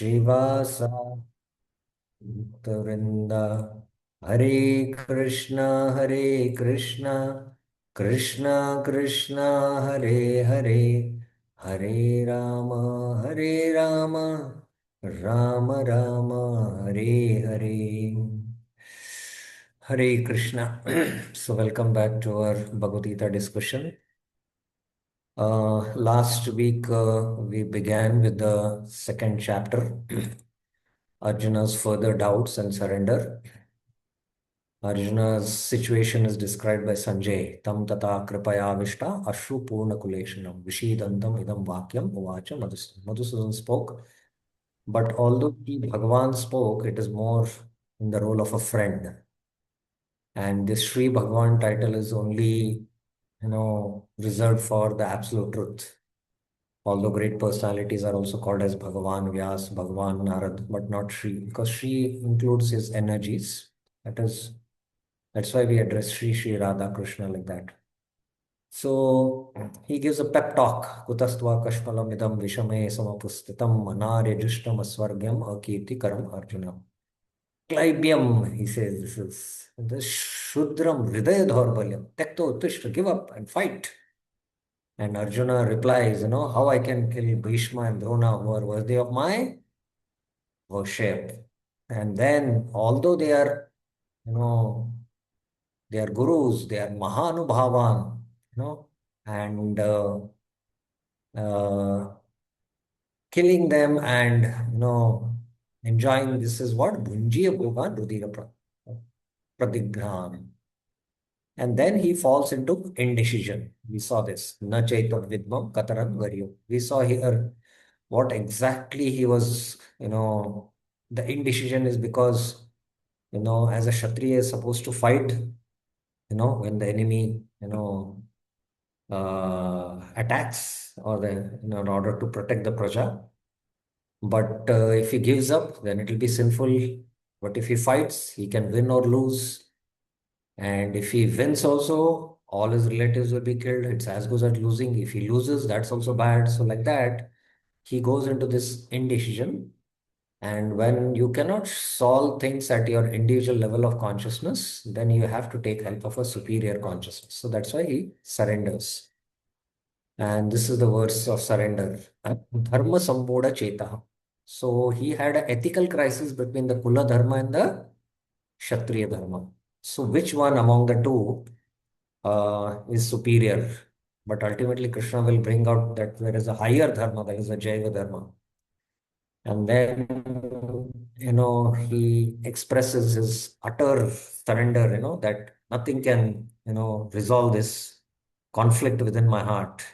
Shrivasa Vrinda Hare Krishna Krishna Krishna Hare Hare Hare Rama Rama Rama Hare Hare. Hare Krishna. So welcome back to our Bhagavad Gita discussion. Last week we began with the second chapter, Arjuna's further doubts and surrender. Arjuna's situation is described by Sanjay. Tam tata kripaya vishta ashru purna kuleshanam vishidantam idam vakyam uvacha Madhusudan. Madhusudan spoke, but although he, Bhagavan spoke, it is more in the role of a friend. And this Sri Bhagavan title is only, reserved for the absolute truth. Although great personalities are also called as Bhagavan Vyas, Bhagavan Narad, but not Sri, because Sri includes his energies. That's why we address Sri Radha Krishna like that. So he gives a pep talk. Kutastva kashmalam idam vishame samapustitam manarya jushtam asvargyam akirti karam Arjuna. Klaibyam, he says, this is the Shudram Hridaya Dhaurbalyam. Tekto Uttishta, give up and fight. And Arjuna replies, how I can kill Bhishma and Drona who are worthy of my worship. And then, although you know, they are gurus, they are Mahanubhavan, and uh, killing them and, enjoying this is what? Bhunjiya Bhogan Rudira Pradighan. And then he falls into indecision. We saw this. Na chaitat vidmam kataran varyu. We saw here what exactly he was, the indecision is because, as a Kshatriya is supposed to fight, when the enemy, attacks or in order to protect the praja. But if he gives up, then it will be sinful. But if he fights, he can win or lose. And if he wins also, all his relatives will be killed. It's as good as losing. If he loses, that's also bad. So like that, he goes into this indecision. And when you cannot solve things at your individual level of consciousness, then you have to take help of a superior consciousness. So that's why he surrenders. And this is the verse of surrender. Dharma Samboda Cheta. So he had an ethical crisis between the Kula Dharma and the Kshatriya Dharma. So which one among the two is superior? But ultimately Krishna will bring out that there is a higher dharma, that is a Jaiva Dharma. And then, he expresses his utter surrender, that nothing can, resolve this conflict within my heart.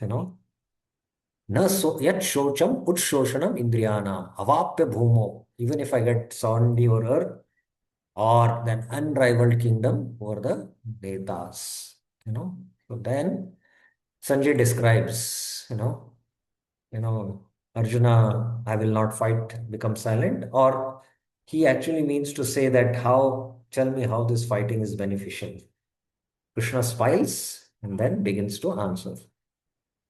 Na so yat shocham utshoshanam indriyanam avapya bhumo. Even if I get sovereignty over earth or then unrivaled kingdom over the Detas. So then Sanjay describes, you know, Arjuna, I will not fight, become silent, or he actually means to say that tell me how this fighting is beneficial. Krishna smiles and then begins to answer.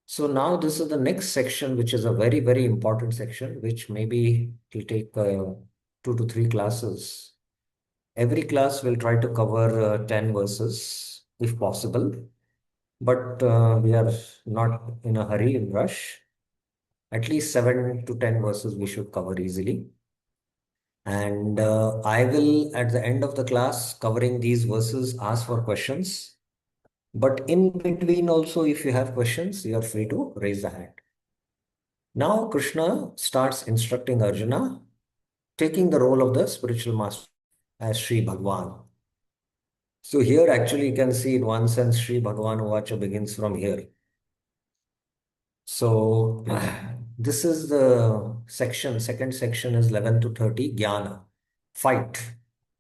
So now this is the next section, which is a very, very important section, which maybe will take 2 to 3 classes. Every class will try to cover 10 verses if possible, but we are not in a hurry and rush. At least 7 to 10 verses we should cover easily. And I will, at the end of the class, covering these verses, ask for questions. But in between also, if you have questions, you are free to raise the hand. Now Krishna starts instructing Arjuna, taking the role of the spiritual master as Sri Bhagwan. So here actually you can see in one sense Sri Bhagavan Uvacha begins from here. So this is the second section is 11 to 30, Jnana, fight.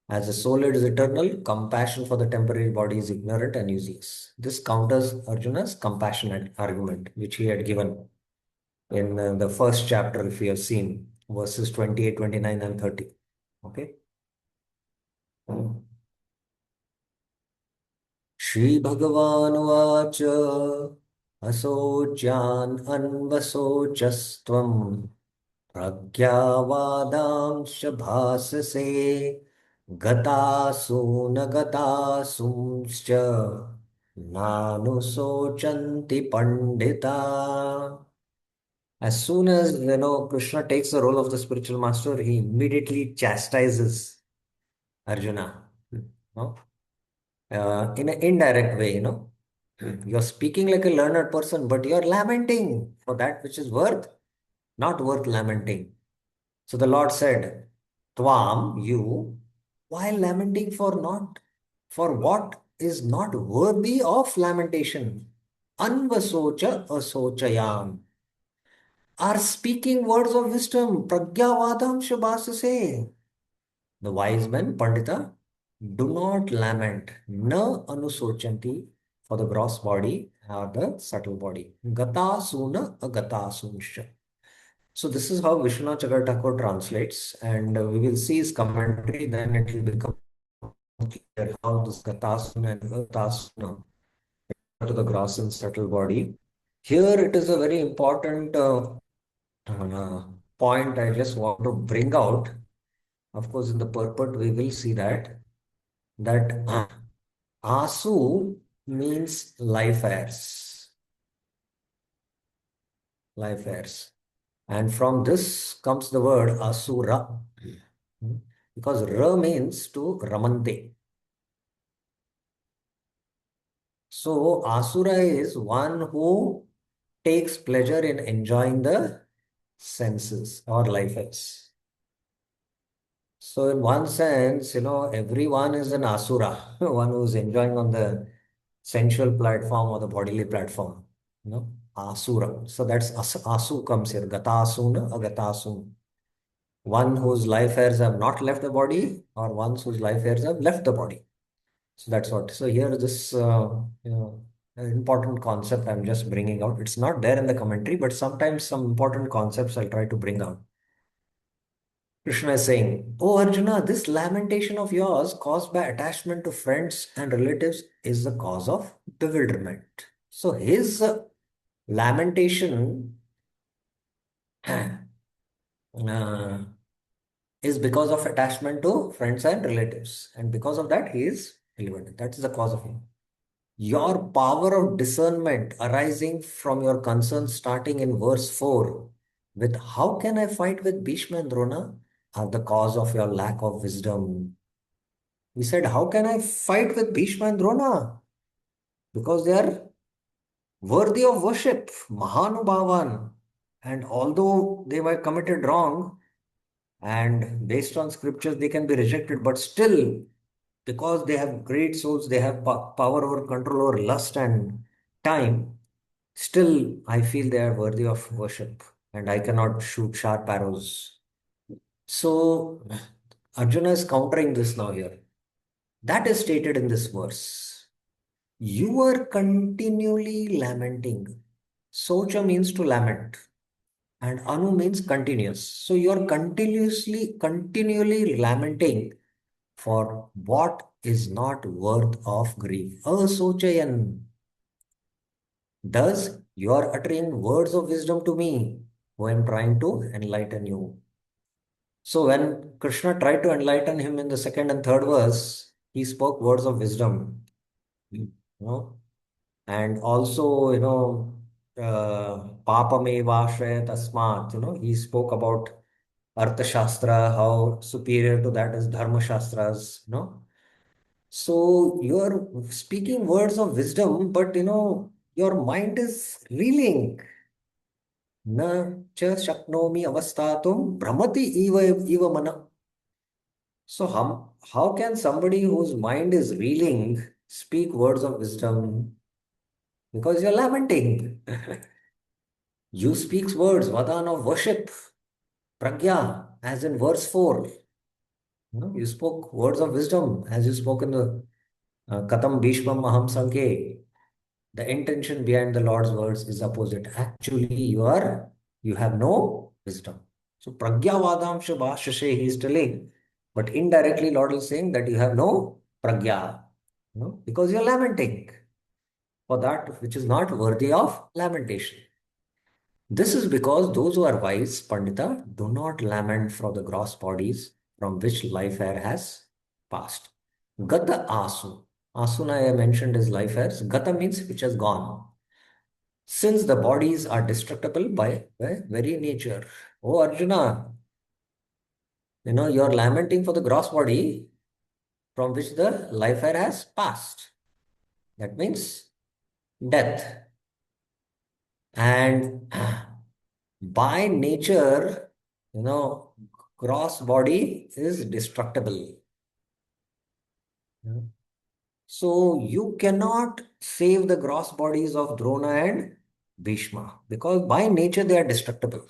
As the soul is eternal, compassion for the temporary body is ignorant and useless. This counters Arjuna's compassionate argument, which he had given in the first chapter, if you have seen, verses 28, 29, and 30. Okay. Shri Bhagavan Vacha Asojyan Anvasojastvam प्रज्ञावादांश भाससे गतासून गतासूंश्च नानुशोचन्ति Pandita. As soon as Krishna takes the role of the spiritual master, he immediately chastises Arjuna. No? In an indirect way, you're speaking like a learned person, but you're lamenting for that which is not worth lamenting. So the Lord said, Tvam, you, while lamenting for what is not worthy of lamentation, anvasocha asochayam, are speaking words of wisdom, pragyavadam shabasase. The wise men, Pandita, do not lament, na anusochanti, for the gross body or the subtle body. Gata suna agata sunsha. So this is how Vishwanath Chakravarti Thakur translates, and we will see his commentary. Then it will become clear how this Gatasuna and Gatasuna to the gross and subtle body. Here it is a very important uh, point I just want to bring out. Of course, in the purport we will see that Asu means life heirs, life heirs. And from this comes the word Asura. Because Ra means to Ramante. So Asura is one who takes pleasure in enjoying the senses or life aids. So in one sense, everyone is an Asura, one who is enjoying on the sensual platform or the bodily platform. Asura. So that's Asu comes here. Gatasuna, Agatasun. One whose life hairs have not left the body, or ones whose life hairs have left the body. So that's what. So here, this an important concept I'm just bringing out. It's not there in the commentary, but sometimes some important concepts I'll try to bring out. Krishna is saying, "Oh Arjuna, this lamentation of yours caused by attachment to friends and relatives is the cause of bewilderment." So his lamentation uh, is because of attachment to friends and relatives. And because of that, he is elevated. That is the cause of him. Your power of discernment arising from your concerns starting in verse 4 with how can I fight with Bhishma and Drona are the cause of your lack of wisdom. He said, how can I fight with Bhishma and Drona? Because they are worthy of worship, Mahanubhavan. And although they were committed wrong, and based on scriptures, they can be rejected, but still, because they have great souls, they have power over control over lust and time, still, I feel they are worthy of worship and I cannot shoot sharp arrows. So, Arjuna is countering this now here. That is stated in this verse. You are continually lamenting. Socha means to lament, and Anu means continuous. So, you are continually lamenting for what is not worth of grief. Asochayan. Thus, you are uttering words of wisdom to me who am trying to enlighten you. So, when Krishna tried to enlighten him in the second and third verse, he spoke words of wisdom. You know, and also, Papameva Shraya Tasmat, he spoke about Artha Shastra, how superior to that is Dharma Shastras. So you're speaking words of wisdom, but your mind is reeling. Na cha shaknomi avastatum brahmati eva mana. So how can somebody whose mind is reeling speak words of wisdom? Because you're lamenting. You speak words, vadan of worship, pragya, as in verse 4. You spoke words of wisdom, as you spoke in the Katam Bhishmam Aham Sankhe. The intention behind the Lord's words is opposite. Actually, you have no wisdom. So pragyavadamsha bhashashe, he is telling, but indirectly Lord is saying that you have no pragya, because you're lamenting for that which is not worthy of lamentation. This is because those who are wise, Pandita, do not lament for the gross bodies from which life air has passed. Gata asu. Asuna I mentioned is life airs. Gata means which has gone. Since the bodies are destructible by very nature. Oh Arjuna, you're lamenting for the gross body from which the life air has passed. That means death. And by nature, you know, gross body is destructible. Yeah. So you cannot save the gross bodies of Drona and Bhishma because by nature they are destructible.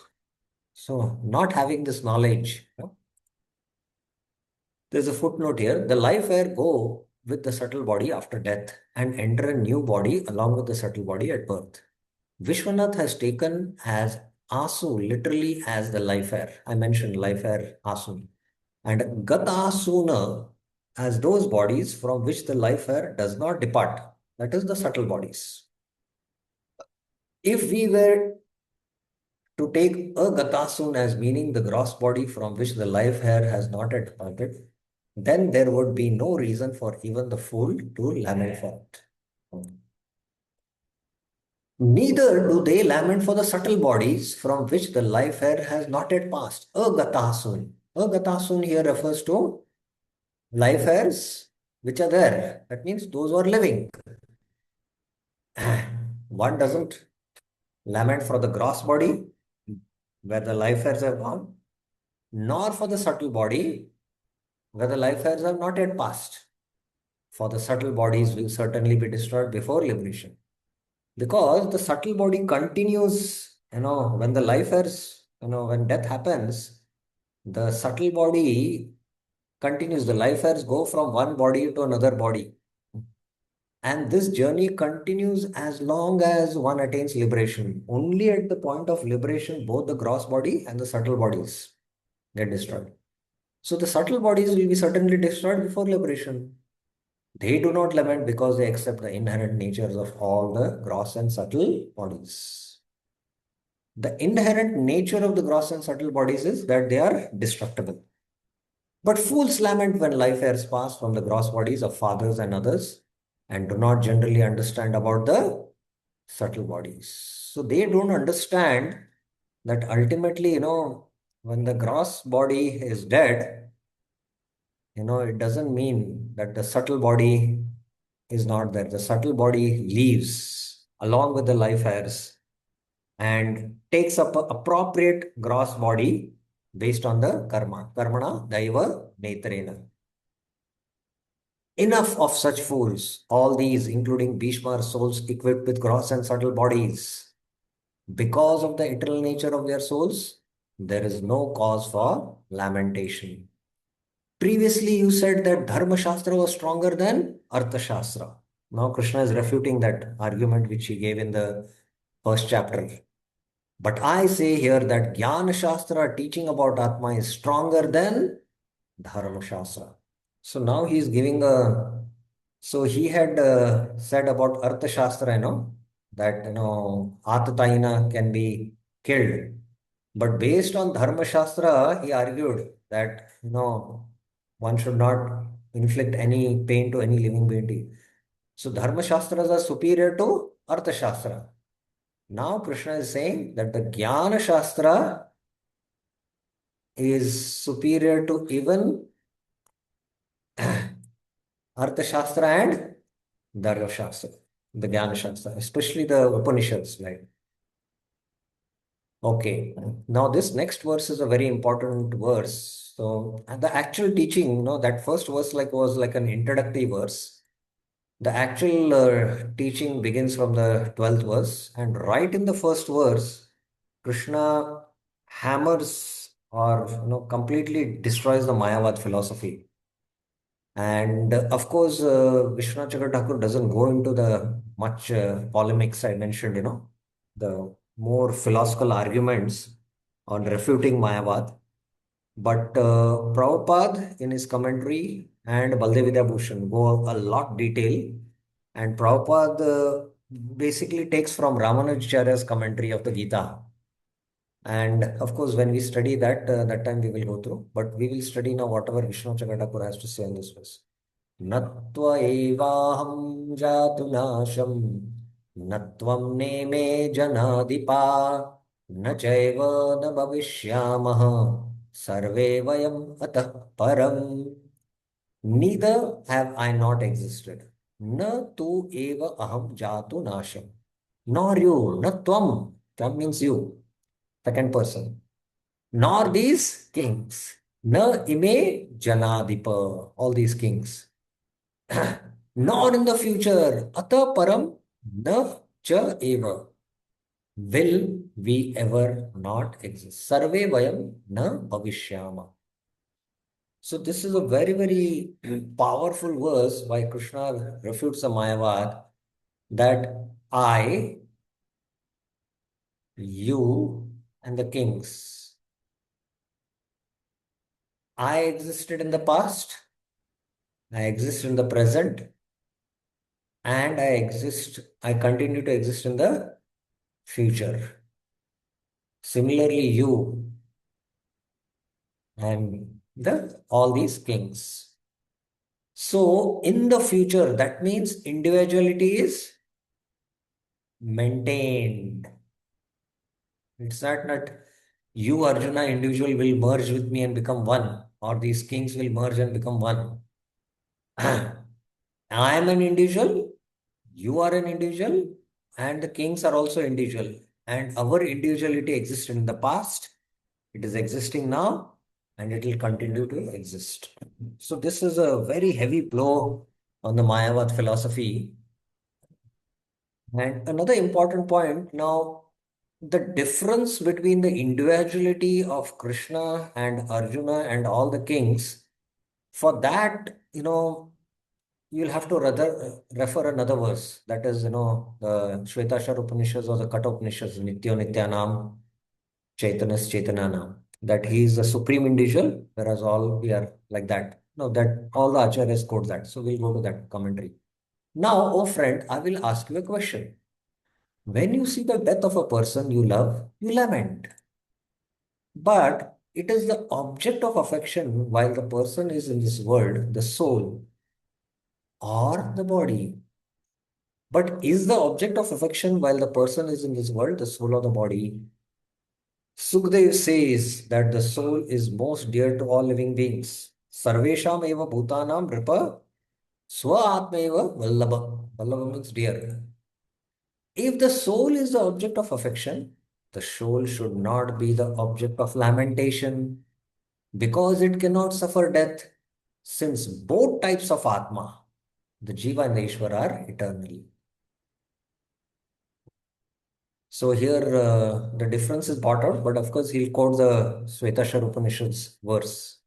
So not having this knowledge, there's a footnote here. The life air go with the subtle body after death and enter a new body along with the subtle body at birth. Vishwanath has taken as Asu literally as the life air. I mentioned life air Asu. And Gatasuna as those bodies from which the life air does not depart. That is the subtle bodies. If we were to take a Gatasun as meaning the gross body from which the life air has not yet departed, then there would be no reason for even the fool to lament for it. Neither do they lament for the subtle bodies from which the life air has not yet passed. Agatasun. Agatasun here refers to life airs which are there. That means those who are living. One doesn't lament for the gross body where the life airs have gone, nor for the subtle body where the life airs have not yet passed. For the subtle bodies will certainly be destroyed before liberation. Because the subtle body continues, when the life airs, when death happens, the subtle body continues. The life airs go from one body to another body. And this journey continues as long as one attains liberation. Only at the point of liberation, both the gross body and the subtle bodies get destroyed. So the subtle bodies will be certainly destroyed before liberation. They do not lament because they accept the inherent natures of all the gross and subtle bodies. The inherent nature of the gross and subtle bodies is that they are destructible. But fools lament when life airs pass from the gross bodies of fathers and others and do not generally understand about the subtle bodies. So they don't understand that ultimately, when the gross body is dead, it doesn't mean that the subtle body is not there. The subtle body leaves along with the life airs and takes up an appropriate gross body based on the karma. Karmana daiva netrena. Enough of such fools, all these, including Bhishma, souls equipped with gross and subtle bodies. Because of the eternal nature of their souls, there is no cause for lamentation. Previously, you said that Dharma Shastra was stronger than Artha Shastra. Now, Krishna is refuting that argument which he gave in the first chapter. But I say here that Jnana Shastra teaching about Atma is stronger than Dharma Shastra. So now he is giving a. So he had said about Artha Shastra, that Atataina can be killed. But based on Dharma Shastra, he argued that one should not inflict any pain to any living being. So Dharma Shastras are superior to Artha Shastra. Now Krishna is saying that the Jnana Shastra is superior to even Artha Shastra and Dharma Shastra, the Jnana Shastra, especially the Upanishads, right? Okay, now this next verse is a very important verse. So and the actual teaching, that first verse was like an introductory verse. The actual teaching begins from the 12th verse, and right in the first verse, Krishna hammers or completely destroys the Mayavad philosophy. And of course, Vishwanath Chakravarti Thakur doesn't go into the much polemics I mentioned, the more philosophical arguments on refuting Mayavad. But Prabhupada in his commentary and Baldev Bhushan go a lot detail. And Prabhupada basically takes from Ramanujacharya's commentary of the Gita. And of course, when we study that, that time we will go through, but we will study now whatever Vishnu Chakatakur has to say on this verse. Natva evaham jatu nasham, natvam neme janadipa, na chaiva na bhavishyamaha, sarve vayam atah param. Neither have I not existed. Na tu eva aham jatu nasham. Nor you, na tvam. Tvam means you, second person. Nor these kings. Na ime janadipa. All these kings. Nor in the future. Ata param na cha eva. Will we ever not exist? Sarve vayam na bhavishyama. So this is a very, very powerful verse why Krishna refutes the Mayavad that I, you, and the kings. I existed in the past, I exist in the present, and I continue to exist in the future. Similarly, you and all these kings. So in the future, that means individuality is maintained. It's not you, Arjuna, individual will merge with me and become one, or these kings will merge and become one. I am an individual, you are an individual, and the kings are also individual. And our individuality existed in the past, it is existing now, and it will continue to exist. So this is a very heavy blow on the Mayavad philosophy. And another important point now, the difference between the individuality of Krishna and Arjuna and all the kings, for that, you'll have to rather refer another verse. That is, the Shvetashar Upanishads or the Katha Upanishads, Nityo Nityanam, Chaitanas Chaitananam, that he is the supreme individual, whereas all we are like that. No, that all the acharyas quote that. So we'll go to that commentary. Now, oh friend, I will ask you a question. When you see the death of a person you love, you lament. But it is the object of affection while the person is in this world, the soul or the body. But is the object of affection while the person is in this world, the soul or the body? Sukdev says that the soul is most dear to all living beings. Sarvesham eva bhutanam ripa swa atma eva vallabha. Vallabha means dear. If the soul is the object of affection, the soul should not be the object of lamentation because it cannot suffer death, since both types of Atma, the Jiva and the Ishvara, are eternal. So here the difference is brought out, but of course he'll quote the Shvetashar Upanishad's verse.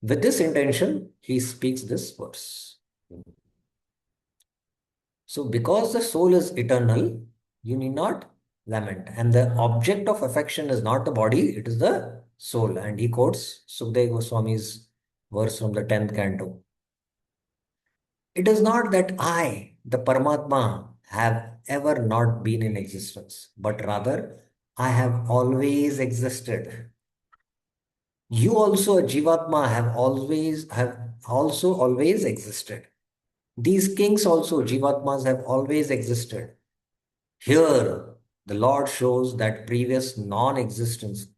With this intention, he speaks this verse. So because the soul is eternal, you need not lament. And the object of affection is not the body, it is the soul. And he quotes Sukadeva Goswami's verse from the 10th canto. It is not that I, the Paramatma, have ever not been in existence, but rather I have always existed. You also, a Jivatma, have also always existed. These kings also, Jivatmas, have always existed. Here, the Lord shows that previous non-existence,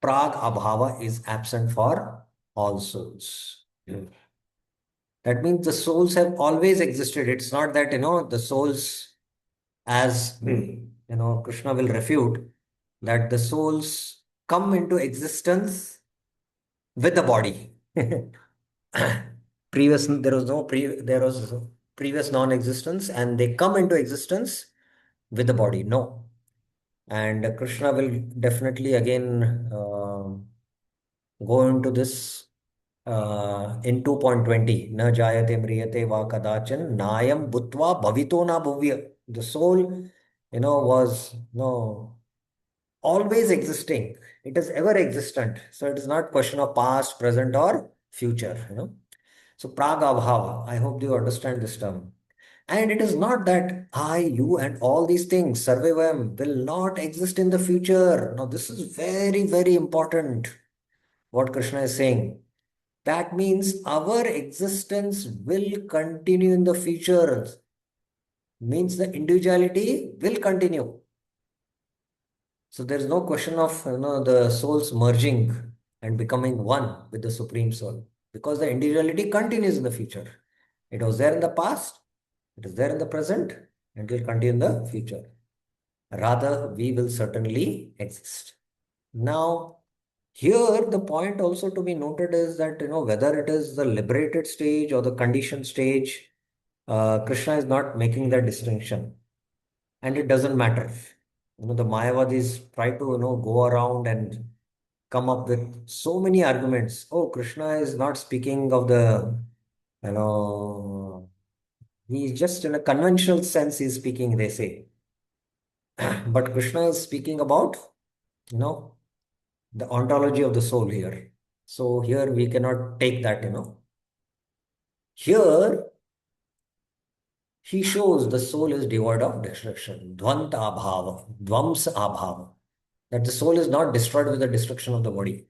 Prag Abhava, is absent for all souls. That means the souls have always existed. It's not that, the souls, as, Krishna will refute, that the souls come into existence with the body. There was previous non-existence and they come into existence with the body. No. And Krishna will definitely again go into this in 2.20. Na jayate mriyate va kadachan nayam bhutva bhavito na bhuvya. The soul, was always existing. It is ever existent. So it is not question of past, present, or future. So praga bhava. I hope you understand this term. And it is not that I, you, and all these things, Sarvevam, will not exist in the future. Now, this is very, very important what Krishna is saying. That means our existence will continue in the future. Means the individuality will continue. So there is no question of the souls merging and becoming one with the Supreme Soul, because the individuality continues in the future. It was there in the past, it is there in the present, and will continue in the future. Rather, we will certainly exist. Now, here the point also to be noted is that whether it is the liberated stage or the conditioned stage, Krishna is not making that distinction, and it doesn't matter. The Mayavadis try to go around and come up with so many arguments. Oh, Krishna is not speaking of the you know he's just in a conventional sense he's speaking, they say. But Krishna is speaking about you know the ontology of the soul here. So here we cannot take that. Here he shows the soul is devoid of destruction. Dvanta abhava, dvams abhava. That the soul is not destroyed with the destruction of the body.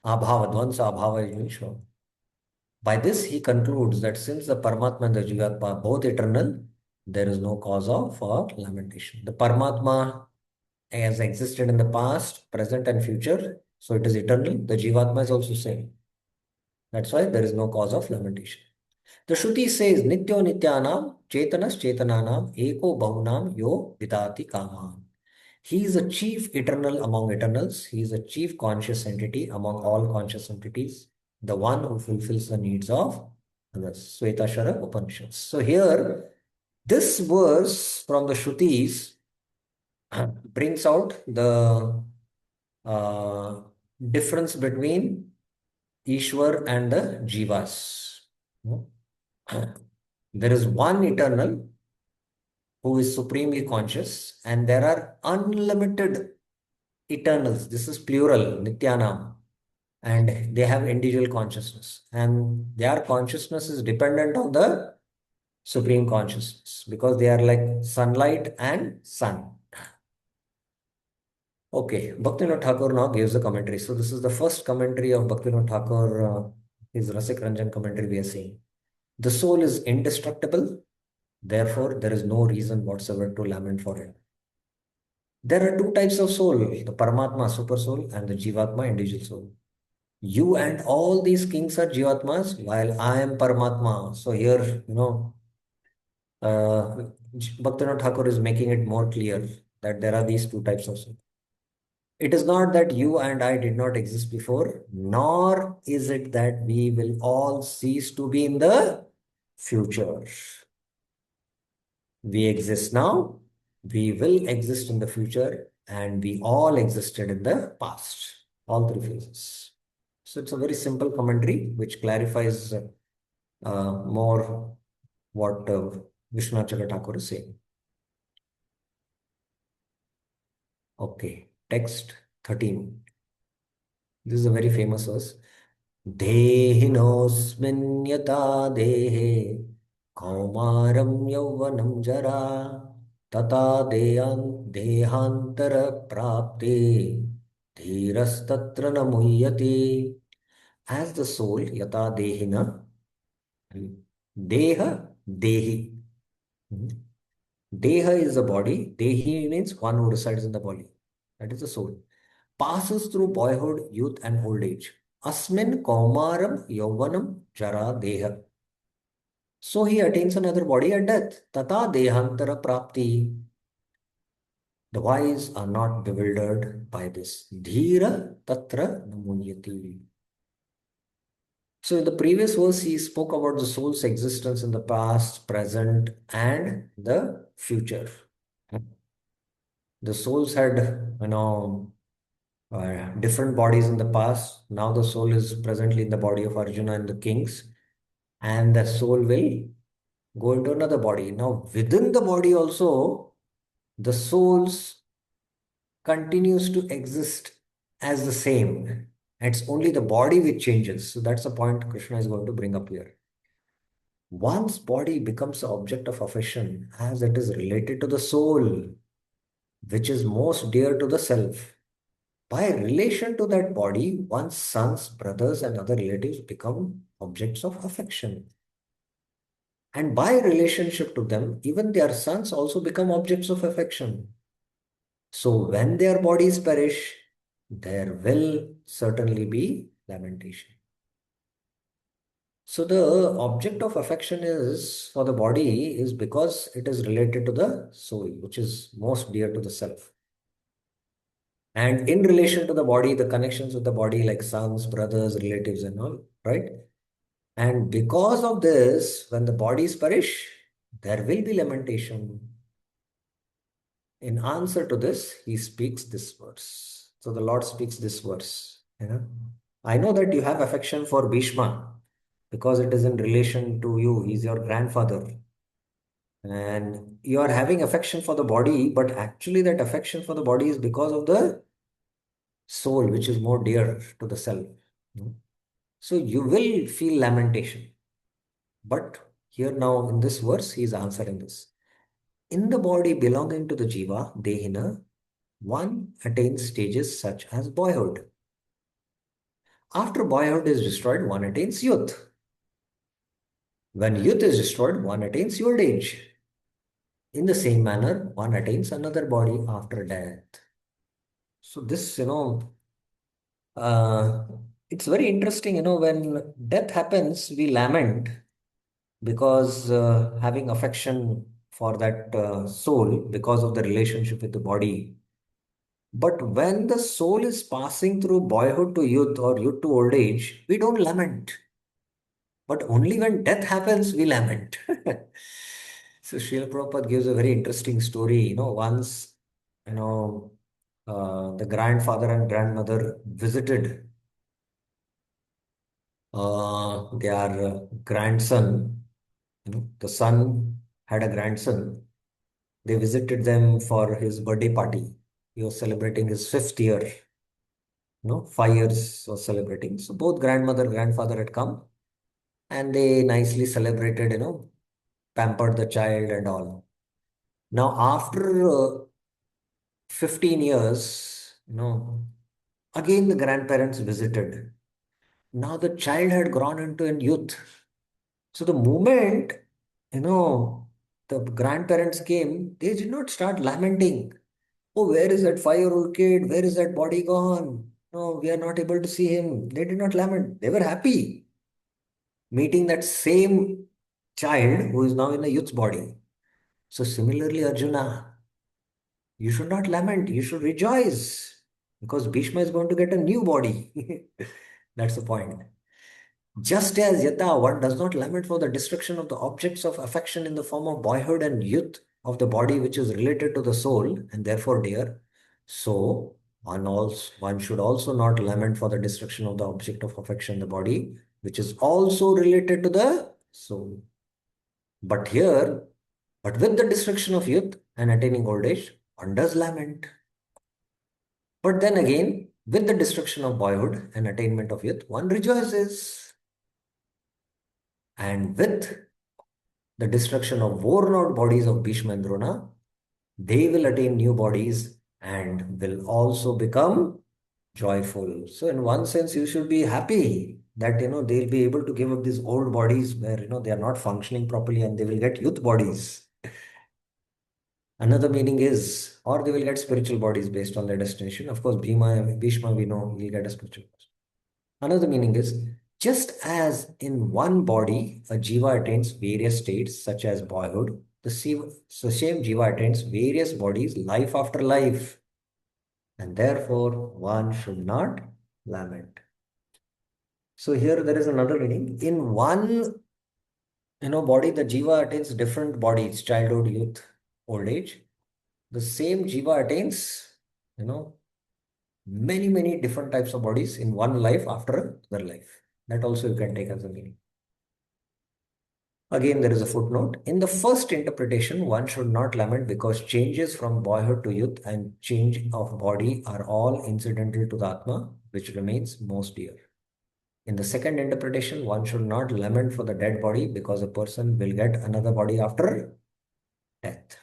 Abhava, dvamsa abhava is being shown. By this, he concludes that since the Paramatma and the Jivatma are both eternal, there is no cause of for lamentation. The Paramatma has existed in the past, present, and future, so it is eternal. The Jivatma is also same. That's why there is no cause of lamentation. The Shruti says, Nityo Nityanam, Chetanas Chetananam, Eko Bahunam, Yo Vidati Kaman. He is a chief eternal among eternals. He is a chief conscious entity among all conscious entities, the one who fulfills the needs of others. Svetashara Upanishads. So here, this verse from the Shrutis brings out the uh, difference between Ishwar and the Jivas. There is one eternal who is supremely conscious, and there are unlimited eternals. This is plural, Nityanam, and they have individual consciousness, and their consciousness is dependent on the supreme consciousness because they are like sunlight and sun. Okay, Bhaktivinoda Thakur now gives the commentary. So this is the first commentary of Bhaktivinoda Thakur, his Rasik Ranjan commentary we are seeing. The soul is indestructible, therefore there is no reason whatsoever to lament for it. There are two types of soul, the Paramatma, super soul, and the Jivatma, individual soul. You and all these kings are Jivatmas, while I am Paramatma. So here, Bhaktivinoda Thakur is making it more clear that there are these two types of soul. It is not that you and I did not exist before, nor is it that we will all cease to be in the future. We exist now, we will exist in the future, and we all existed in the past. All three phases. So it's a very simple commentary which clarifies more what Vishwanath Chandra Thakur is saying. Okay, text 13. This is a very famous verse. Dehinosmin yata dehe kaumaram yauvanam jara tata dehantara prapte dhirastatra namuhyati. As the soul, yata dehina, deha, dehi. Deha is the body. Dehi means one who resides in the body. That is the soul. Passes through boyhood, youth, and old age. Asmin kaumaram yauvanam jara deha. So he attains another body at death. Tata dehantara prapti. The wise are not bewildered by this. Dhira tatra namunyati. So in the previous verse, he spoke about the soul's existence in the past, present, and the future. The souls had, different bodies in the past. Now the soul is presently in the body of Arjuna and the kings, and the soul will go into another body. Now within the body also, the souls continues to exist as the same. It's only the body which changes. So that's the point Krishna is going to bring up here. One's body becomes the object of affection as it is related to the soul, which is most dear to the self. By relation to that body, one's sons, brothers, and other relatives become objects of affection. And by relationship to them, even their sons also become objects of affection. So when their bodies perish, there will certainly be lamentation. So the object of affection is for the body is because it is related to the soul, which is most dear to the self. And in relation to the body, the connections with the body, like sons, brothers, relatives, and all, right? And because of this, when the bodies perish, there will be lamentation. In answer to this, he speaks this verse. So the Lord speaks this verse. I know that you have affection for Bhishma because it is in relation to you. He's your grandfather. And you are having affection for the body, but actually that affection for the body is because of the soul, which is more dear to the self. So you will feel lamentation. But here now in this verse, he is answering this. In the body belonging to the Jiva, Dehina, one attains stages such as boyhood. After boyhood is destroyed, one attains youth. When youth is destroyed, one attains old age. In the same manner, one attains another body after death. So this, uh, it's very interesting, when death happens, we lament because having affection for that soul because of the relationship with the body. But when the soul is passing through boyhood to youth or youth to old age, we don't lament. But only when death happens, we lament. So Srila Prabhupada gives a very interesting story. Once, you know, the grandfather and grandmother visited their grandson. The son had a grandson. They visited them for his birthday party. He was celebrating his fifth year. 5 years was celebrating. So both grandmother, grandfather had come and they nicely celebrated, pampered the child and all. Now, after 15 years, again the grandparents visited. Now the child had grown into a youth. So the moment, you know, the grandparents came, they did not start lamenting. Oh, where is that 5-year-old kid? Where is that body gone? No, we are not able to see him. They did not lament. They were happy meeting that same child who is now in a youth's body. So similarly, Arjuna, you should not lament, you should rejoice because Bhishma is going to get a new body. That's the point. Just as Yata, one does not lament for the destruction of the objects of affection in the form of boyhood and youth of the body which is related to the soul and therefore dear, so one should also not lament for the destruction of the object of affection in the body which is also related to the soul. But here, but with the destruction of youth and attaining old age, one does lament. But then again, with the destruction of boyhood and attainment of youth, one rejoices. And with the destruction of worn out bodies of Bhishma and Drona, they will attain new bodies and will also become joyful. So in one sense, you should be happy that, they'll be able to give up these old bodies where, they are not functioning properly and they will get youth bodies. Another meaning is, or they will get spiritual bodies based on their destination. Of course, Bhishma, we know he'll get a spiritual body. Another meaning is, just as in one body, a jiva attains various states such as boyhood, the same jiva attains various bodies life after life, and therefore one should not lament. So here there is another meaning. In one, body, the jiva attains different bodies, childhood, youth, old age. The same jiva attains, you know, many different types of bodies in one life after their life. That also you can take as a meaning. Again, there is a footnote. In the first interpretation, one should not lament because changes from boyhood to youth and change of body are all incidental to the Atma, which remains most dear. In the second interpretation, one should not lament for the dead body because a person will get another body after death.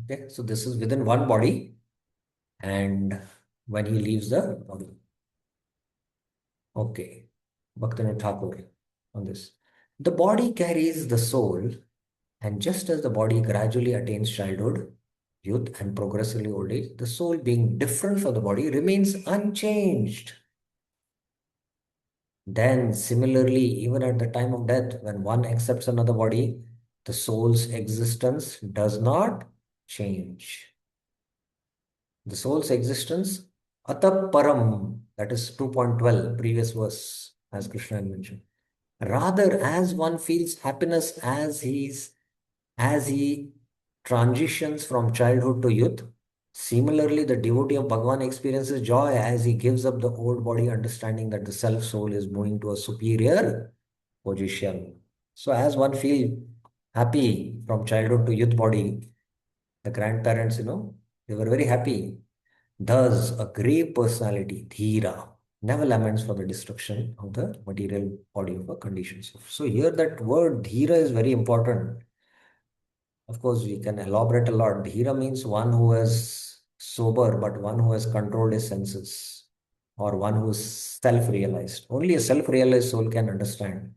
Okay, so this is within one body, and when he leaves the body. Okay, Bhaktivinoda Thakur on this. The body carries the soul, and just as the body gradually attains childhood, youth, and progressively old age, the soul, being different from the body, remains unchanged. Then, similarly, even at the time of death, when one accepts another body, the soul's existence does not change. The soul's existence, ataparam, that is 2.12, previous verse, as Krishna had mentioned. Rather, as one feels happiness as he transitions from childhood to youth, similarly, the devotee of Bhagavan experiences joy as he gives up the old body, understanding that the self soul is moving to a superior position. So, as one feels happy from childhood to youth body, the grandparents, they were very happy. Thus, a great personality, Dhira, never laments for the destruction of the material body of a conditioned soul. So, here that word Dhira is very important. Of course, we can elaborate a lot. Dhira means one who is sober, but one who has controlled his senses, or one who is self realized. Only a self realized soul can understand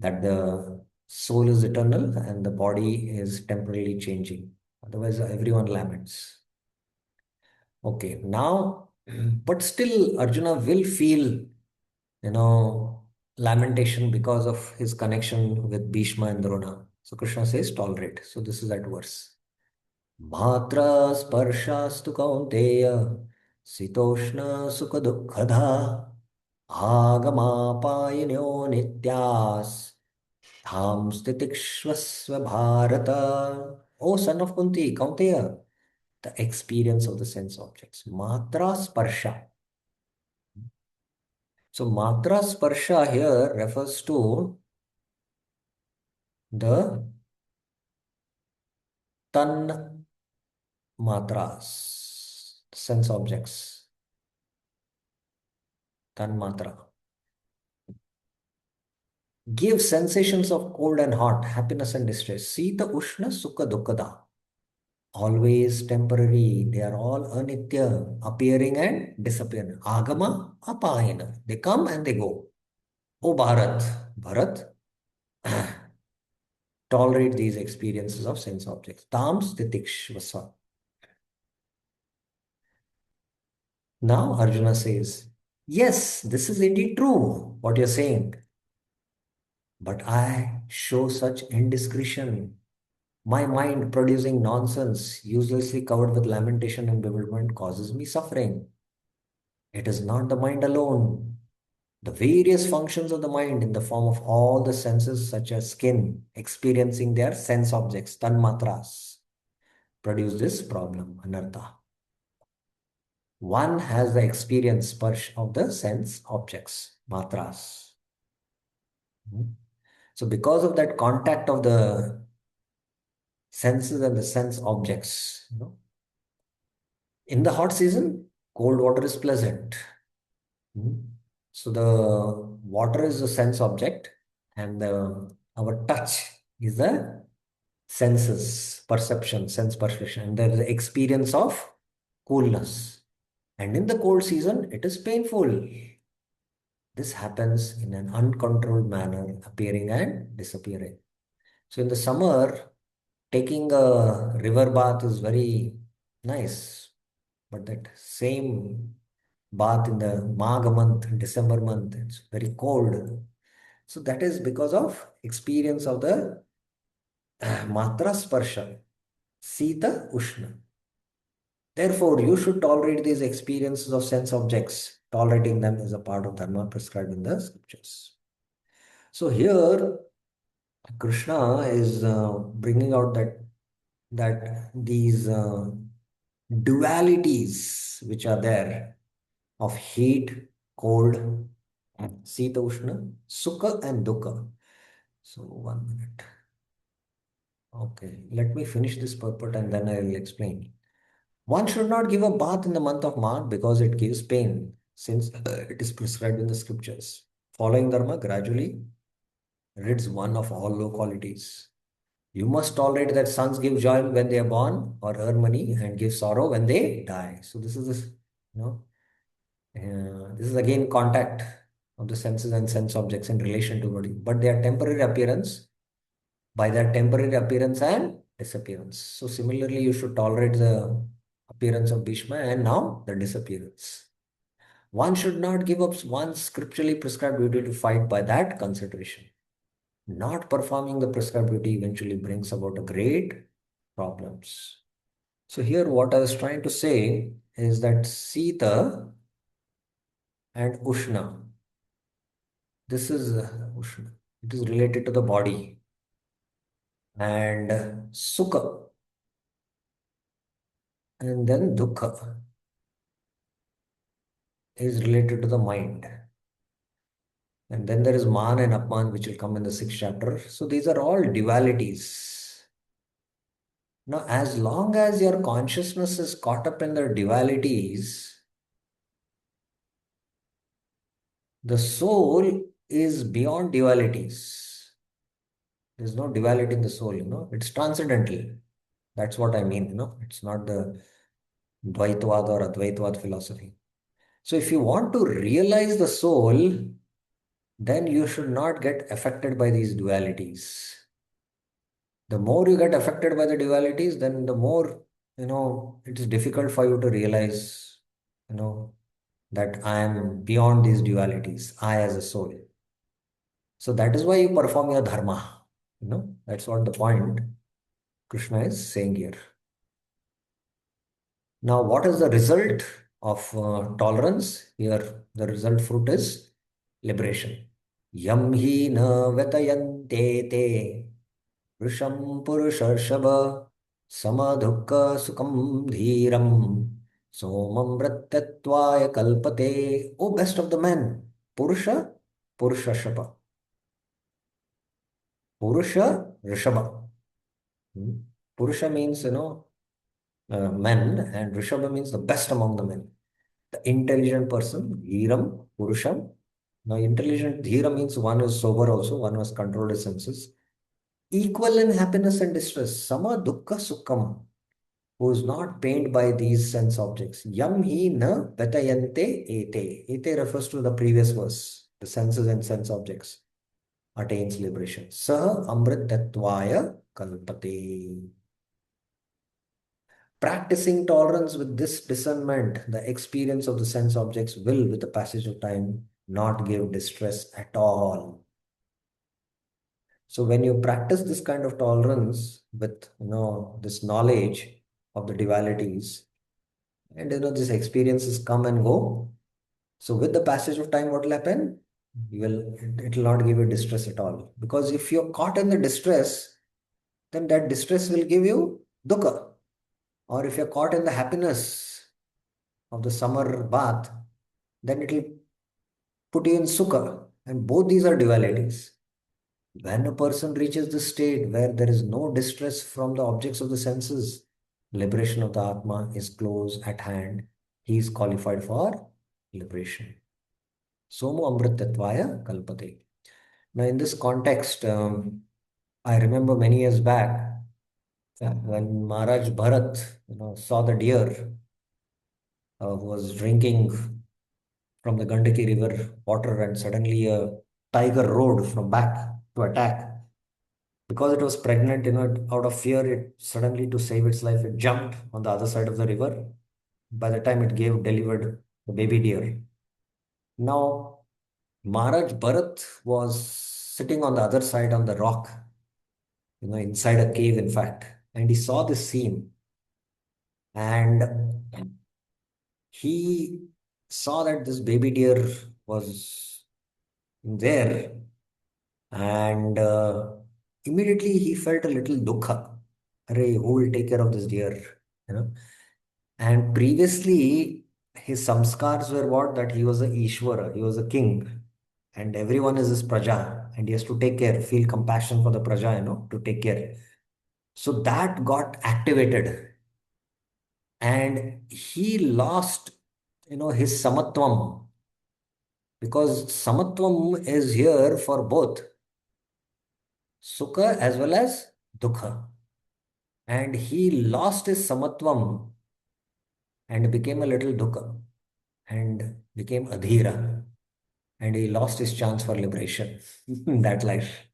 that the soul is eternal and the body is temporarily changing. Otherwise, everyone laments. Okay, now, but still, Arjuna will feel, lamentation because of his connection with Bhishma and Drona. So Krishna says, tolerate. So this is that verse. Matra sparshastu kaunteya sitoshna sukha dukkhadha आगमापायिन्यो नित्यास Dham स्थितिक्ष्वस्व Bharat. O son of Kunti, Kaunteya, the experience of the sense objects. Matra sparsha. So matra sparsha here refers to the tan matras, sense objects. Tan matra. Give sensations of cold and hot, happiness and distress. Sita Ushna Sukha Dukkada. Always temporary. They are all anitya, appearing and disappearing. Agama, apayana. They come and they go. O Bharat, Bharat, tolerate these experiences of sense objects. Tam stitikshvasa. Now Arjuna says, yes, this is indeed true, what you're saying. But I show such indiscretion. My mind producing nonsense, uselessly covered with lamentation and bewilderment, causes me suffering. It is not the mind alone. The various functions of the mind in the form of all the senses, such as skin, experiencing their sense objects, tanmatras, produce this problem, anartha. One has the experience, sparsh, of the sense objects, matras. So because of that contact of the senses and the sense objects, in the hot season, cold water is pleasant. So the water is a sense object, and our touch is the senses, perception, sense perception. And there is the experience of coolness. And in the cold season, it is painful. This happens in an uncontrolled manner, appearing and disappearing. So in the summer, taking a river bath is very nice. But that same bath in the Magh month, December month, it's very cold. So that is because of experience of the matra sparsha, sita ushna. Therefore, you should tolerate these experiences of sense objects. Tolerating them is a part of dharma prescribed in the scriptures. So here, Krishna is bringing out that these dualities which are there of heat, cold, Sita Ushna, Sukha and Dukkha. So 1 minute. Okay, let me finish this purport and then I will explain. One should not give a bath in the month of March because it gives pain, since it is prescribed in the scriptures. Following dharma gradually rids one of all low qualities. You must tolerate that sons give joy when they are born or earn money and give sorrow when they die. So you know, this is again contact of the senses and sense objects in relation to body, but they are temporary appearance by their temporary appearance and disappearance. So similarly, you should tolerate the appearance of Bhishma and now the disappearance. One should not give up one's scripturally prescribed duty to fight by that consideration. Not performing the prescribed duty eventually brings about a great problems. So here what I was trying to say is that Sita and Ushna, this is Ushna. It is related to the body. And Sukha and then Dukha is related to the mind. And then there is Man and Apman, which will come in the sixth chapter. So these are all dualities. Now, as long as your consciousness is caught up in the dualities, the soul is beyond dualities. There's no duality in the soul. It's transcendental. That's what I mean. It's not the Dvaitvad or Advaitvad philosophy. So if you want to realize the soul, then you should not get affected by these dualities. The more you get affected by the dualities, then the more, it is difficult for you to realize, you know, that I am beyond these dualities, I as a soul. So that is why you perform your dharma. That's what the point Krishna is saying here. Now, what is the result of tolerance? Here, the result fruit is liberation. Yam hi na vetayante te Vrisham Purusharshava Samadhukka Sukham Dhiram Somam Vrattatvaya Kalpate. O best of the men, Purusha, Purushashapa, Purusha, Rishabha. Purusha means, men, and Rishabha means the best among the men. The intelligent person, Dhiram, Purusham. Now, intelligent Dhira means one who is sober also, one who has controlled his senses. Equal in happiness and distress. Sama dukkha sukham, who is not pained by these sense objects. Yam hi na petayante ete. Ete refers to the previous verse. The senses and sense objects attains liberation. Saha amritatvaya kalpate. Practicing tolerance with this discernment, the experience of the sense objects will, with the passage of time, not give distress at all. So when you practice this kind of tolerance with, this knowledge of the dualities, and these experiences come and go. So with the passage of time, what will happen? It will not give you distress at all. Because if you're caught in the distress, then that distress will give you dukkha. Or if you're caught in the happiness of the summer bath, then it will put you in sukha. And both these are dualities. When a person reaches the state where there is no distress from the objects of the senses, liberation of the Atma is close at hand. He is qualified for liberation. Somo Amritatvaya Kalpate. Now, in this context, I remember many years back when Maharaj Bharat, saw the deer who was drinking from the Gandaki river water, and suddenly a tiger roared from back to attack. Because it was pregnant, out of fear, it suddenly, to save its life, it jumped on the other side of the river. By the time it delivered the baby deer. Now, Maharaj Bharat was sitting on the other side on the rock, inside a cave, in fact, and he saw this scene. And he saw that this baby deer was there, and immediately he felt a little dukkha. Arey, who will take care of this deer? And previously, his samskars were what? That he was a Ishvara, he was a king, and everyone is his praja, and he has to take care, feel compassion for the praja, to take care. So that got activated, and he lost, his samatvam. because samatvam is here for both sukha as well as dukha. And he lost his samatvam and became a little dukha and became adhira. And he lost his chance for liberation in that life.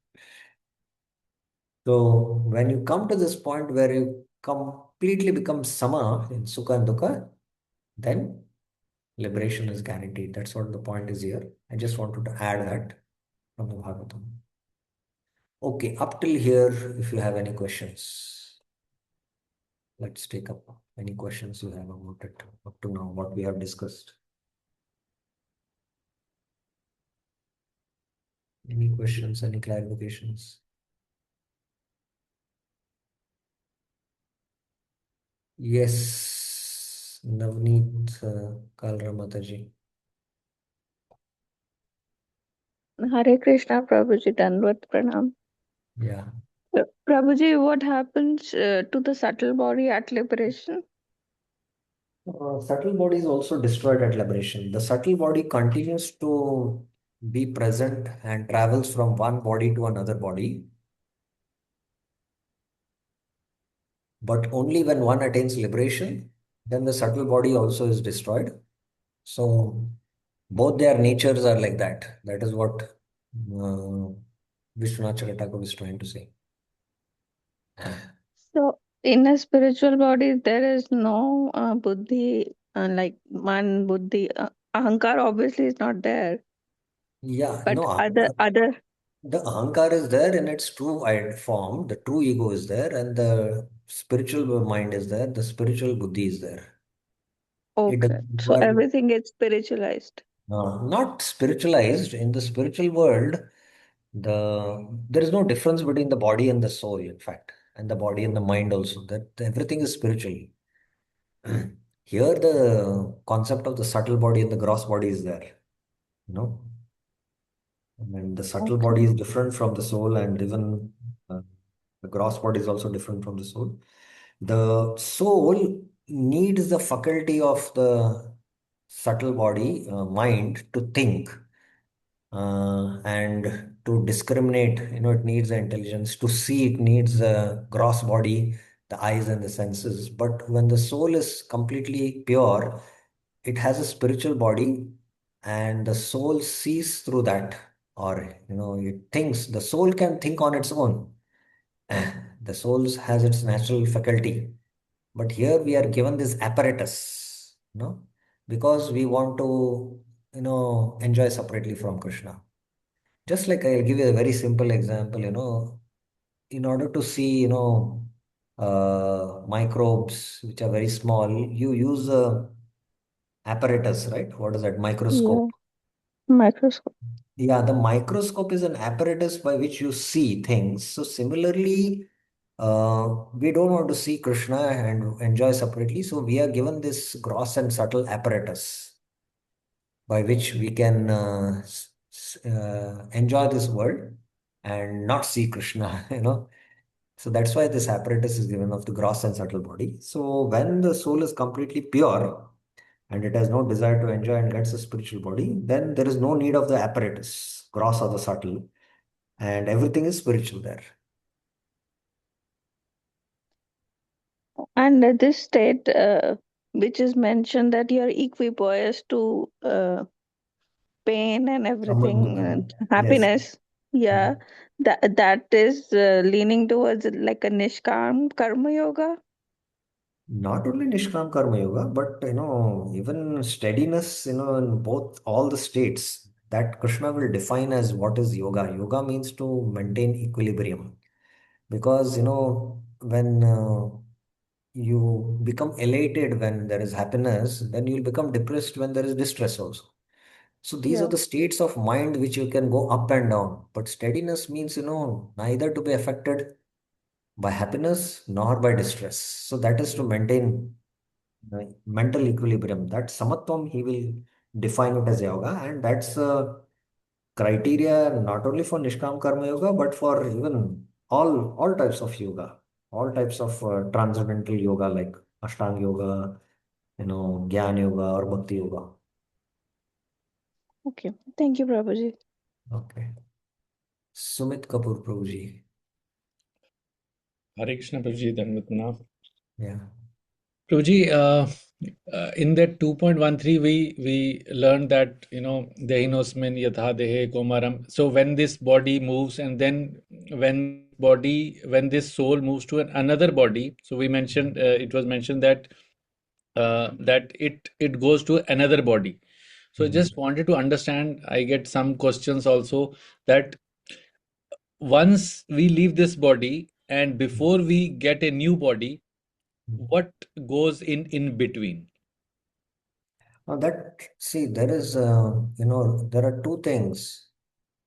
So when you come to this point where you completely become sama in sukha and dukkha, then liberation is guaranteed. That's what the point is here. I just wanted to add that from the Bhagavatam. Okay, up till here, if you have any questions, let's take up any questions you have about it up to now, what we have discussed. Any questions, any clarifications? Yes, Navneet Kalra Mataji. Hare Krishna, Prabhuji, Dandavat Pranam. Yeah. Prabhuji, what happens to the subtle body at liberation? Subtle body is also destroyed at liberation. The subtle body continues to be present and travels from one body to another body, but only when one attains liberation, then the subtle body also is destroyed. So both their natures are like that. That is what Vishwanath Chakravarti is trying to say. So, in a spiritual body, there is no buddhi, like man, buddhi, ahankar obviously is not there, Yeah, but no, other. the ahankar is there in its true form, the true ego is there, and the spiritual mind is there, the spiritual buddhi is there. It Okay, doesn't so require, everything gets spiritualized. not spiritualized. In the spiritual world, there is no difference between the body and the soul, in fact, and the body and the mind also. That everything is spiritual. Here, the concept of the subtle body and the gross body is there. You know, and the subtle body Okay. is different from the soul, and even uh, the gross body is also different from the soul. The soul needs the faculty of the subtle body, mind, to think and to discriminate. It needs the intelligence to see. It needs the gross body, the eyes and the senses. But when the soul is completely pure, it has a spiritual body, and the soul sees through that, or it thinks. The soul can think on its own. The soul has its natural faculty, but here we are given this apparatus, because we want to, enjoy separately from Krishna. Just like I'll give you a very simple example, in order to see, microbes which are very small, you use a apparatus, right? What is that? Yeah, Microscope. microscope. Yeah, the microscope is an apparatus by which you see things. So similarly, we don't want to see Krishna and enjoy separately. So we are given this gross and subtle apparatus by which we can enjoy this world and not see Krishna, So that's why this apparatus is given of the gross and subtle body. So when the soul is completely pure and it has no desire to enjoy and gets a spiritual body, then there is no need of the apparatus, gross or the subtle, and everything is spiritual there. And this state, which is mentioned that you are equipoised to pain and everything Samudbuddha. and Yes. happiness, yeah, that is leaning towards like a nishkam karma yoga. Not only Nishkam Karma Yoga, but even steadiness, in both all the states that Krishna will define as what is yoga. Yoga means to maintain equilibrium. Because when you become elated when there is happiness, then you'll become depressed when there is distress also. So these are Yeah. the states of mind which you can go up and down. But steadiness means, neither to be affected by happiness nor by distress. So that is to maintain mental equilibrium. That samatvam, he will define it as yoga, and that's a criteria not only for Nishkam Karma Yoga, but for even all types of yoga, all types of transcendental yoga like Ashtanga Yoga, Jnana Yoga or Bhakti Yoga. Okay. Thank you, Prabhuji. Okay. Sumit Kapoor, Prabhuji. Hare Krishna, Prabhuji, Dandavat Pranam. Yeah. Prabhuji, in that 2.13, we learned that, dehinosmin yatha dehe komaram. So when this body moves, and then when this soul moves to another body, so we mentioned, it was mentioned that it goes to another body. So I just wanted to understand. I get some questions also that once we leave this body and before we get a new body, what goes in between? Now see, there is, there are two things.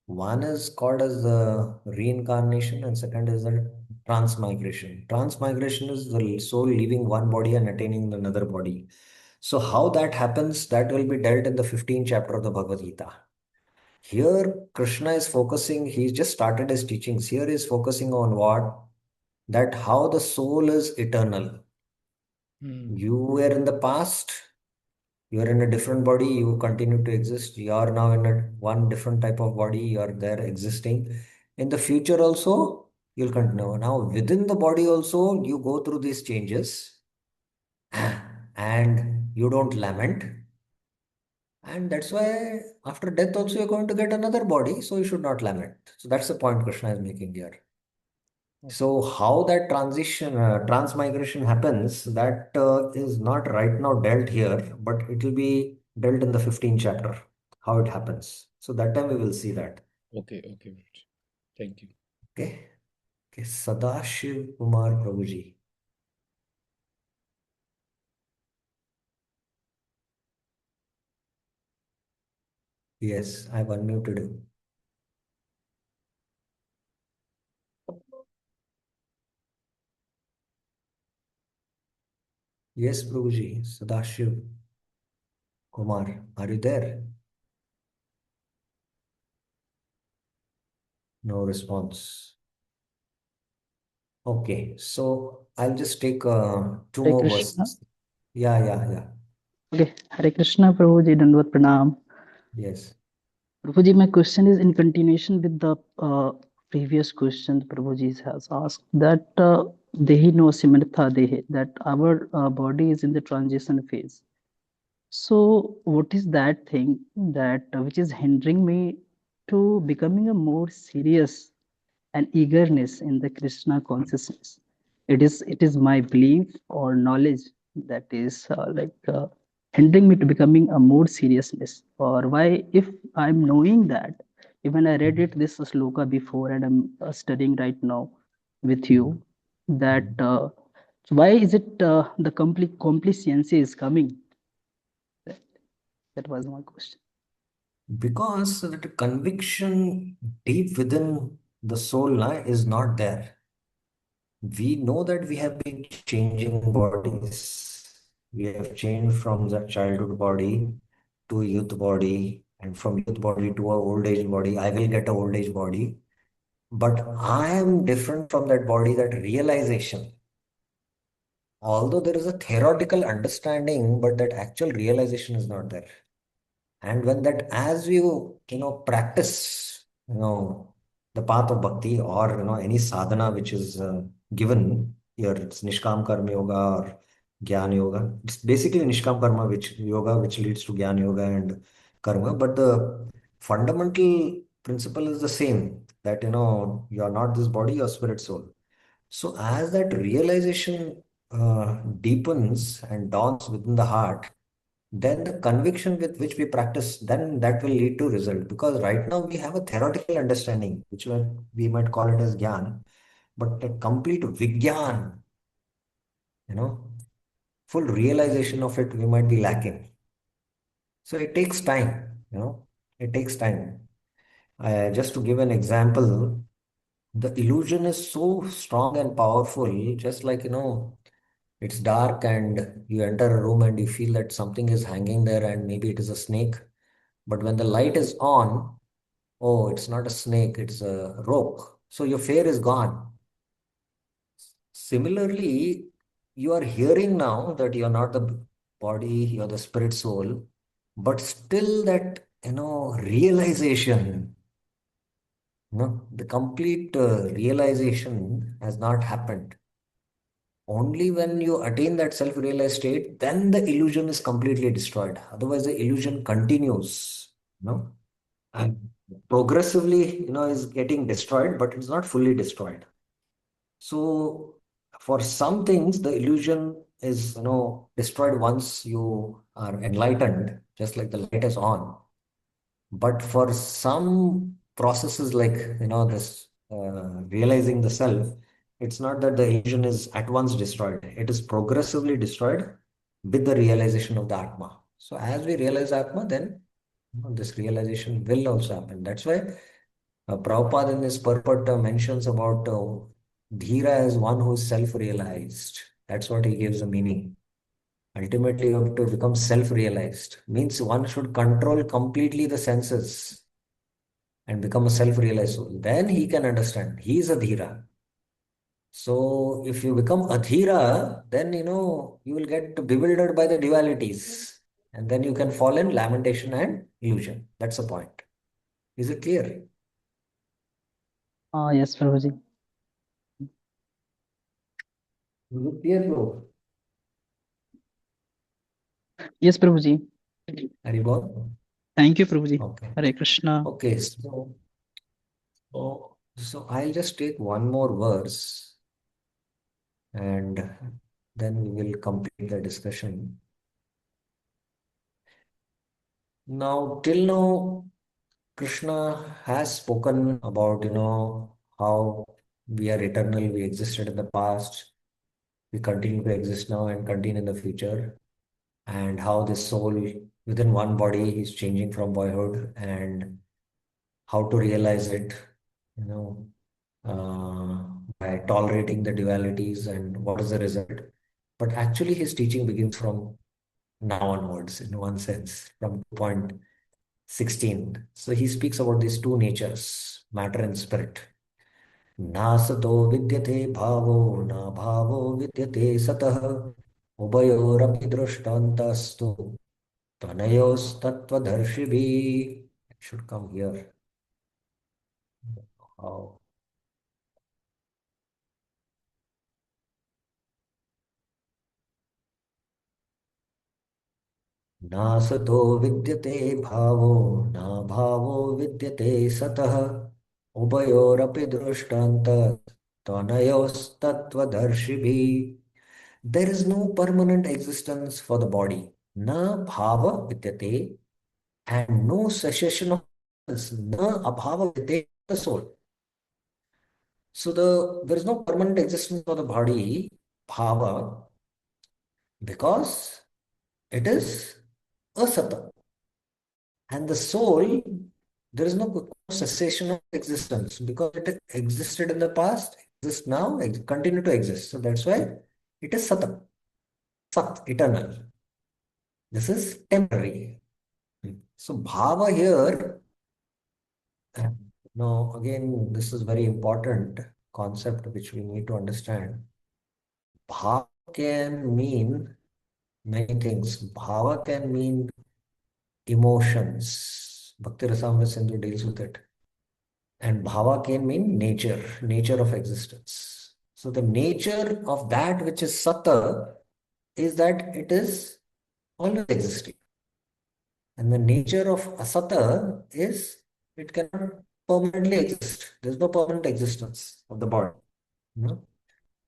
One is called as the reincarnation, and second is the transmigration. Transmigration is the soul leaving one body and attaining another body. So how that happens, that will be dealt in the 15th chapter of the Bhagavad Gita. Here, Krishna is focusing, he's just started his teachings. Here he's focusing on what? That how the soul is eternal. You were in the past, you are in a different body, you continue to exist. You are now in one different type of body, you are there existing. In the future also, you'll continue. Now, within the body also, you go through these changes and you don't lament. And that's why after death also you're going to get another body, so you should not lament. So that's the point Krishna is making here. So how that transmigration happens, that is not right now dealt here, but it will be dealt in the 15th chapter, how it happens. So that time we will see that. Okay, okay. Thank you. Okay. Okay. Sadashiv Kumar Prabhuji. Yes, I've unmuted you. Yes, Prabhuji. Sadashiv Kumar, are you there? No response. Okay, so I'll just take two Hare more Krishna. verses. Yeah. Okay, Hare Krishna, Prabhuji, Dandavat Pranam. Yes. Prabhuji, my question is in continuation with the previous question Prabhuji has asked that Dehi no Simartha Dehe, that our body is in the transition phase. So, what is that thing that which is hindering me to becoming a more serious and eagerness in the Krishna consciousness? It is my belief or knowledge that is hindering me to becoming a more seriousness. Or why, if I'm knowing that, even I read it this sloka before and I'm studying right now with you, that why is it the complete complacency is coming? That was my question. Because that conviction deep within the soul is not there. We know that we have been changing bodies. We have changed from the childhood body to youth body, and from youth body to a old age body. I will get a old age body. But I am different from that body, that realization. Although there is a theoretical understanding, but that actual realization is not there. And when that, as you practice, the path of bhakti, or any sadhana which is given here, it's Nishkam Karma Yoga or Jnana Yoga. It's basically Nishkam Karma which yoga which leads to Jnana Yoga and Karma, but the fundamental principle is the same, that you are not this body, your spirit soul. So as that realization deepens and dawns within the heart, then the conviction with which we practice, then that will lead to result. Because right now we have a theoretical understanding, which we might call it as gyan, but the complete vigyan, you know, full realization of it, we might be lacking. So it takes time, it takes time. Just to give an example, the illusion is so strong and powerful, just like, it's dark and you enter a room and you feel that something is hanging there and maybe it is a snake. But when the light is on, oh, it's not a snake, it's a rope. So your fear is gone. Similarly, you are hearing now that you're not the body, you're the spirit soul, but still that realization, the complete realization has not happened. Only when you attain that self-realized state, then the illusion is completely destroyed. Otherwise, the illusion continues, and progressively, is getting destroyed, but it's not fully destroyed. So, for some things, the illusion is, destroyed once you are enlightened, just like the light is on. But for some processes like, this realizing the self, it's not that the illusion is at once destroyed. It is progressively destroyed with the realization of the Atma. So as we realize Atma, then this realization will also happen. That's why Prabhupada in his purport mentions about Dhira as one who is self-realized. That's what he gives a meaning. Ultimately, you have to become self-realized. Means one should control completely the senses and become a self-realized soul. Then he can understand. He is a Dhira. So if you become Adhira, then you will get bewildered by the dualities. And then you can fall in lamentation and illusion. That's the point. Is it clear? Yes, Prabhuji. Is it clear, bro? Yes, Prabhuji. Haribol? Thank you, Prabhuji. Okay. Hare Krishna. Okay, so I'll just take one more verse and then we will complete the discussion. Now, till now, Krishna has spoken about, how we are eternal, we existed in the past, we continue to exist now and continue in the future, and how this soul within one body is changing from boyhood and how to realize it, you know, uh, by tolerating the dualities and what is the result. But actually, his teaching begins from now onwards, in one sense, from 2.16. So he speaks about these two natures, matter and spirit. नासतो विद्यते भावो न भावो विद्यते सतः उभयोरपि दृष्टान्तस्तु त्वनयोस्तत्त्वदर्शिभिः. It should come here. How? नासतो विद्यते भावो न भावो विद्यते सतः उभयोरपि दृष्टान्तत्वनयोस्तत्त्वदर्शिभिः. There is no permanent existence for the body. Na bhava vidyate, and no cessation of existence. Na abhava vidyate, the soul. So there is no permanent existence for the body, bhava, because it is asata. And the soul, there is no cessation of existence because it existed in the past, exists now, continue to exist. So that's why it is sata, sat, eternal. This is temporary. So bhava here, now again, this is very important concept which we need to understand. Bhava can mean many things. Bhava can mean emotions. Bhakti Rasamrita Sindhu deals with it. And bhava can mean nature, nature of existence. So the nature of that which is sata is that it is always existing. And the nature of asata is it cannot permanently exist. There's no permanent existence of the body.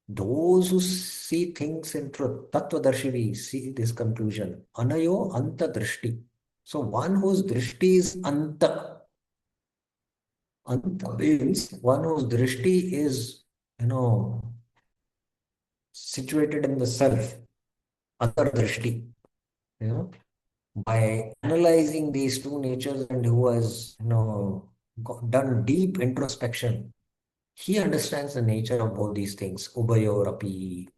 Those who see things in truth, tattvadarshini, see this conclusion. Anayo anta drishti. So one whose drishti is anta. Anta means one whose drishti is, situated in the self. Antar drishti. By analyzing these two natures and who has, done deep introspection, he understands the nature of both these things. Ubayorapi.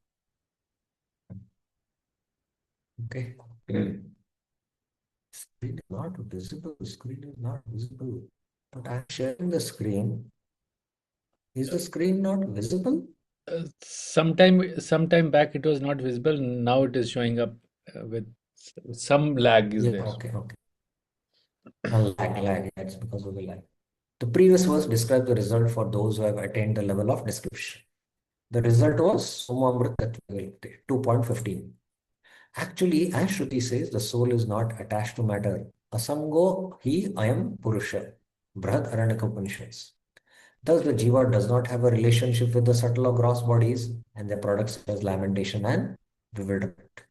Okay. Screen is not visible. Screen is not visible. But I'm sharing the screen. Is the screen not visible? Sometime back it was not visible. Now it is showing up with some lag is Yeah, there. okay. Lag. That's because of the lag. The previous verse describes the result for those who have attained the level of description. The result was Somamrit Tattva 2.15. Actually, as Shruti says, the soul is not attached to matter. Asango hi ayam purusha. Brihad Aranyaka Upanishads. Thus, the jiva does not have a relationship with the subtle or gross bodies and their products such as lamentation and bewilderment.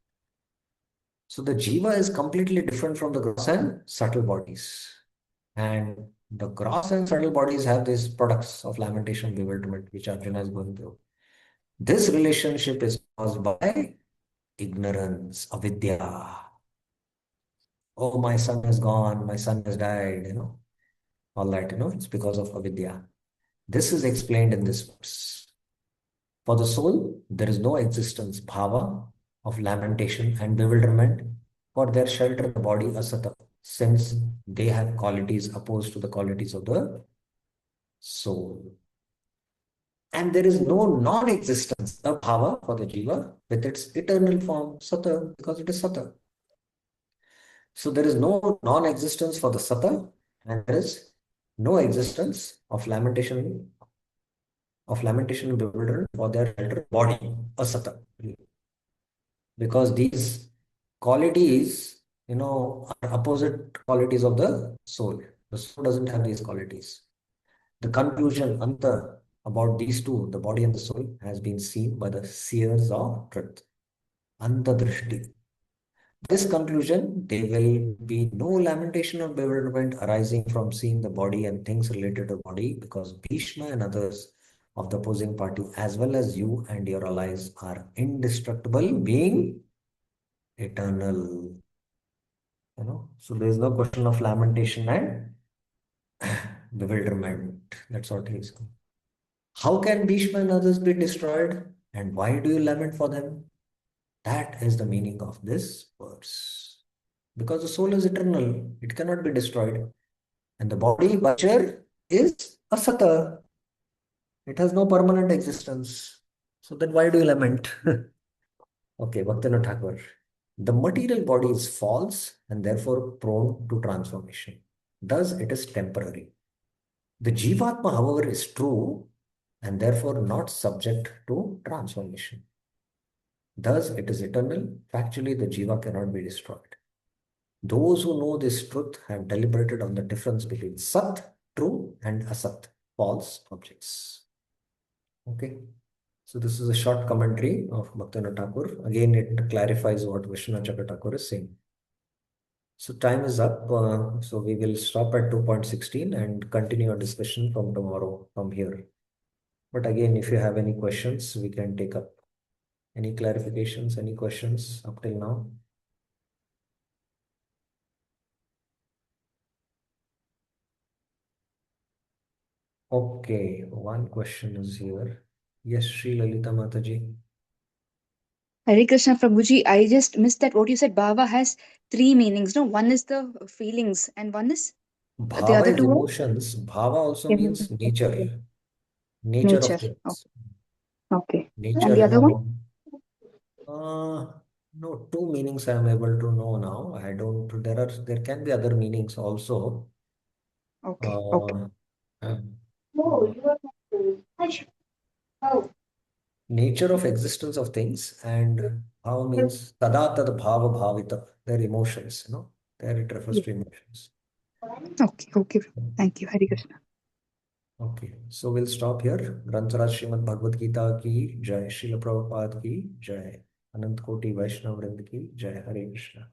So the jiva is completely different from the gross and subtle bodies. And the gross and subtle bodies have these products of lamentation, bewilderment, which Arjuna is going through. This relationship is caused by ignorance, avidya. Oh, my son has gone, my son has died, all that, it's because of avidya. This is explained in this verse. For the soul, there is no existence, bhava, of lamentation and bewilderment, for their shelter the body asata, since they have qualities opposed to the qualities of the soul. And there is no non-existence, a bhava for the jiva with its eternal form, sata, because it is sata. So there is no non-existence for the sata, and there is no existence of lamentation and bewilderment for their shelter body, asata. Because these qualities, are opposite qualities of the soul. The soul doesn't have these qualities. The conclusion, anta, about these two, the body and the soul, has been seen by the seers of truth. Anta drishti. This conclusion, there will be no lamentation or bewilderment arising from seeing the body and things related to the body, because Bhishma and others of the opposing party, as well as you and your allies, are indestructible, being eternal. So there is no question of lamentation and bewilderment. That's what he is saying. How can Bhishma and others be destroyed? And why do you lament for them? That is the meaning of this verse. Because the soul is eternal, it cannot be destroyed. And the body, bachar, is asata. It has no permanent existence. So then why do you lament? Okay, Bhaktivinoda Thakur. The material body is false and therefore prone to transformation. Thus, it is temporary. The Jivatma, however, is true and therefore not subject to transformation. Thus, it is eternal. Factually, the Jiva cannot be destroyed. Those who know this truth have deliberated on the difference between Sat, true, and Asat, false objects. Okay. So this is a short commentary of Bhaktivinoda Thakur. Again, it clarifies what Vishwanath Chakravarti Thakur is saying. So time is up. So we will stop at 2.16 and continue our discussion from tomorrow from here. But again, if you have any questions, we can take up. Any clarifications, any questions up till now? Okay, one question is here. Yes, Sri Lalita Mataji. Hare Krishna Prabhuji, I just missed that what you said. Bhava has three meanings. No, one is the feelings, and one is the Bhava other is two are emotions. Bhava also means nature. Nature of nature. things. Okay. Nature, And the other one? No, two meanings I am able to know now. There can be other meanings also. Okay. Okay. Uh, nature of existence of things, and bhava means tada tad bhava bhavita. Their emotions, there it refers to emotions. Okay. Okay. Thank you. Hare Krishna. Okay, so we'll stop here. Grantaraj Srimad Bhagavad Gita ki jai, Srila Prabhupada ki jai, Anant Koti Vaishnav Vrind ki jai. Hare Krishna.